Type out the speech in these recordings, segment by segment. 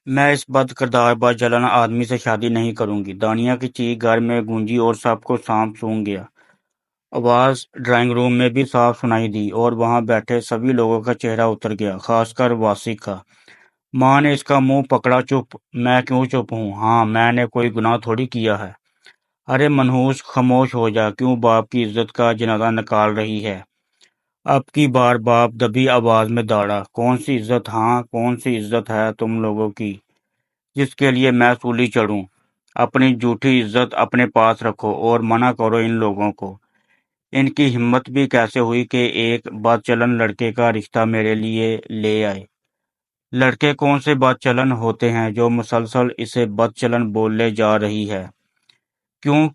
میں اس بد کردار بد چلن آدمی سے شادی نہیں کروں گی۔ دانیہ کی چیخ گھر میں گونجی اور سب کو سانپ سونگھ گیا۔ آواز ڈرائنگ روم میں بھی صاف سنائی دی اور وہاں بیٹھے سبھی لوگوں کا چہرہ اتر گیا، خاص کر واسق کا۔ ماں نے اس کا منہ پکڑا۔ چپ؟ میں کیوں چپ ہوں؟ ہاں، میں نے کوئی گناہ تھوڑی کیا ہے۔ ارے منحوس، خاموش ہو جا۔ کیوں باپ کی عزت کا جنازہ نکال رہی ہے؟ اب کی بار باپ دبی آواز میں دوڑا۔ کون سی عزت؟ ہاں، کون سی عزت ہے تم لوگوں کی جس کے لیے میں سولی چڑھوں؟ اپنی جھوٹی عزت اپنے پاس رکھو اور منع کرو ان لوگوں کو۔ ان کی ہمت بھی کیسے ہوئی کہ ایک بد چلن لڑکے کا رشتہ میرے لیے لے آئے؟ لڑکے کون سے بد چلن ہوتے ہیں جو مسلسل اسے بد چلن بولے جا رہی ہے؟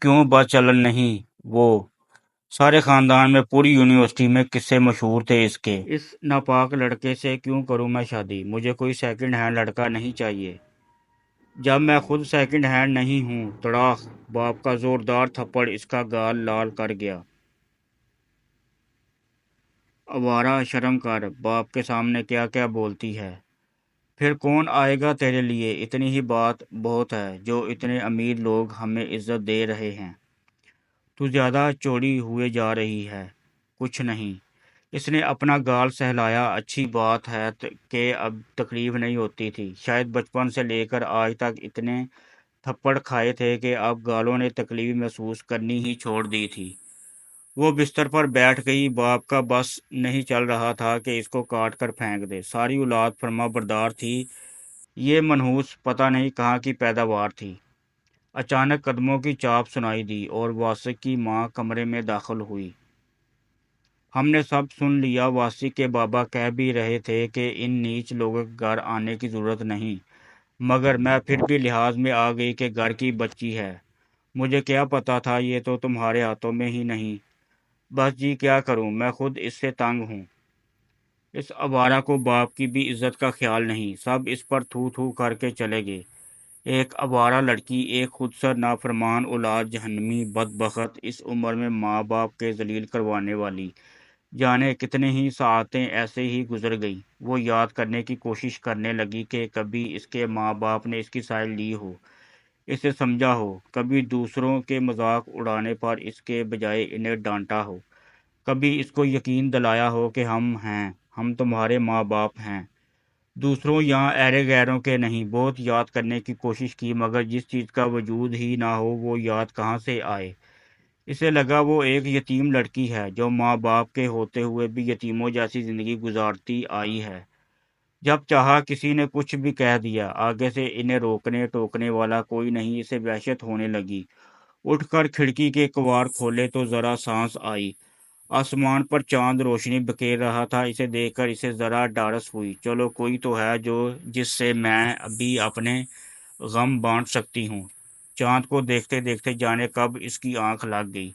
کیوں بد چلن نہیں؟ وہ سارے خاندان میں، پوری یونیورسٹی میں قصے مشہور تھے اس کے۔ اس ناپاک لڑکے سے کیوں کروں میں شادی؟ مجھے کوئی سیکنڈ ہینڈ لڑکا نہیں چاہیے، جب میں خود سیکنڈ ہینڈ نہیں ہوں۔ تڑاخ! باپ کا زوردار تھپڑ اس کا گال لال کر گیا۔ آوارہ، شرم کر، باپ کے سامنے کیا کیا بولتی ہے؟ پھر کون آئے گا تیرے لیے؟ اتنی ہی بات بہت ہے جو اتنے امیر لوگ ہمیں عزت دے رہے ہیں۔ تو زیادہ چوڑی ہوئے جا رہی ہے۔ کچھ نہیں، اس نے اپنا گال سہلایا۔ اچھی بات ہے کہ اب تکلیف نہیں ہوتی تھی۔ شاید بچپن سے لے کر آج تک اتنے تھپڑ کھائے تھے کہ اب گالوں نے تکلیف محسوس کرنی ہی چھوڑ دی تھی۔ وہ بستر پر بیٹھ گئی۔ باپ کا بس نہیں چل رہا تھا کہ اس کو کاٹ کر پھینک دے۔ ساری اولاد فرما بردار تھی۔ یہ منحوس پتہ نہیں کہاں کی پیداوار تھی۔ اچانک قدموں کی چاپ سنائی دی اور واسق کی ماں کمرے میں داخل ہوئی۔ ہم نے سب سن لیا۔ واسق کے بابا کہہ بھی رہے تھے کہ ان نیچ لوگوں کے گھر آنے کی ضرورت نہیں، مگر میں پھر بھی لحاظ میں آ گئی کہ گھر کی بچی ہے۔ مجھے کیا پتا تھا یہ تو تمہارے ہاتھوں میں ہی نہیں۔ بس جی کیا کروں، میں خود اس سے تنگ ہوں۔ اس آوارہ کو باپ کی بھی عزت کا خیال نہیں۔ سب اس پر تھو تھو کر کے چلے گئے۔ ایک آوارہ لڑکی، ایک خودسر نافرمان اولاد، جہنمی بدبخت، اس عمر میں ماں باپ کے ذلیل کروانے والی۔ جانے کتنے ہی ساعتیں ایسے ہی گزر گئی۔ وہ یاد کرنے کی کوشش کرنے لگی کہ کبھی اس کے ماں باپ نے اس کی سائڈ لی ہو، اسے سمجھا ہو، کبھی دوسروں کے مذاق اڑانے پر اس کے بجائے انہیں ڈانٹا ہو، کبھی اس کو یقین دلایا ہو کہ ہم ہیں، ہم تمہارے ماں باپ ہیں، دوسروں یا ایرے غیروں کے نہیں۔ بہت یاد کرنے کی کوشش کی، مگر جس چیز کا وجود ہی نہ ہو وہ یاد کہاں سے آئے؟ اسے لگا وہ ایک یتیم لڑکی ہے جو ماں باپ کے ہوتے ہوئے بھی یتیموں جیسی زندگی گزارتی آئی ہے۔ جب چاہا کسی نے کچھ بھی کہہ دیا، آگے سے انہیں روکنے ٹوکنے والا کوئی نہیں۔ اسے وحشت ہونے لگی۔ اٹھ کر کھڑکی کے کواڑ کھولے تو ذرا سانس آئی۔ آسمان پر چاند روشنی بکھیر رہا تھا۔ اسے دیکھ کر اسے ذرا ڈھارس ہوئی۔ چلو کوئی تو ہے جس سے میں ابھی اپنے غم بانٹ سکتی ہوں۔ چاند کو دیکھتے دیکھتے جانے کب اس کی آنکھ لگ گئی۔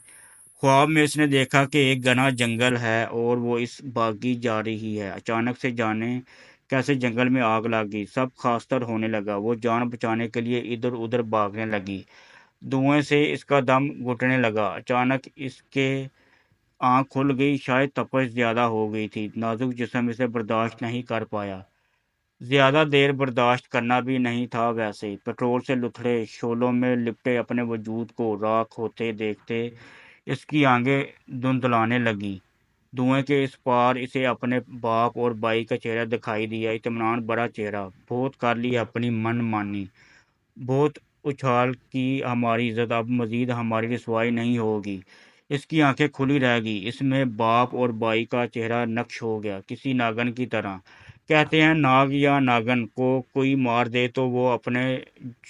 خواب میں اس نے دیکھا کہ ایک گھنا جنگل ہے اور وہ اس بھاگی جا رہی ہے۔ اچانک سے جانے کیسے جنگل میں آگ لگ گئی۔ سب خاصتر ہونے لگا۔ وہ جان بچانے کے لیے ادھر ادھر بھاگنے لگی۔ دھوئیں سے اس کا دم گھٹنے لگا۔ اچانک اس کے آنکھ کھل گئی۔ شاید تپش زیادہ ہو گئی تھی۔ نازک جسم اسے برداشت نہیں کر پایا۔ زیادہ دیر برداشت کرنا بھی نہیں تھا ویسے۔ پیٹرول سے لتھڑے شعلوں میں لپٹے اپنے وجود کو راکھ ہوتے دیکھتے اس کی آنکھیں دھندلانے لگیں۔ دھوئیں کے اس پار اسے اپنے باپ اور بھائی کا چہرہ دکھائی دیا۔ اطمینان بھرا چہرہ۔ بہت کر لی اپنی من مانی، بہت اچھال کی ہماری عزت، اب مزید ہماری رسوائی نہیں ہوگی۔ اس کی آنکھیں کھلی رہ گئی۔ اس میں باپ اور بھائی کا چہرہ نقش ہو گیا، کسی ناگن کی طرح۔ کہتے ہیں ناگ یا ناگن کو کوئی مار دے تو وہ اپنے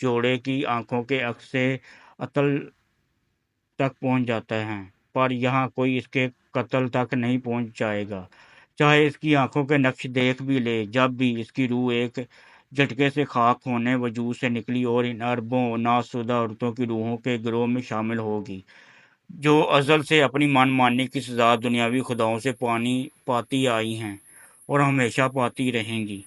جوڑے کی آنکھوں کے عکس سے عطل تک پہنچ جاتا ہے، پر یہاں کوئی اس کے قتل تک نہیں پہنچ جائے گا، چاہے اس کی آنکھوں کے نقش دیکھ بھی لے۔ جب بھی اس کی روح ایک جھٹکے سے خاک ہونے وجود سے نکلی اور ان اربوں ناشدہ عورتوں کی روحوں کے گروہ میں شامل ہوگی جو ازل سے اپنی من مانی کی سزا دنیاوی خداؤں سے پاتی آئی ہیں اور ہمیشہ پاتی رہیں گی۔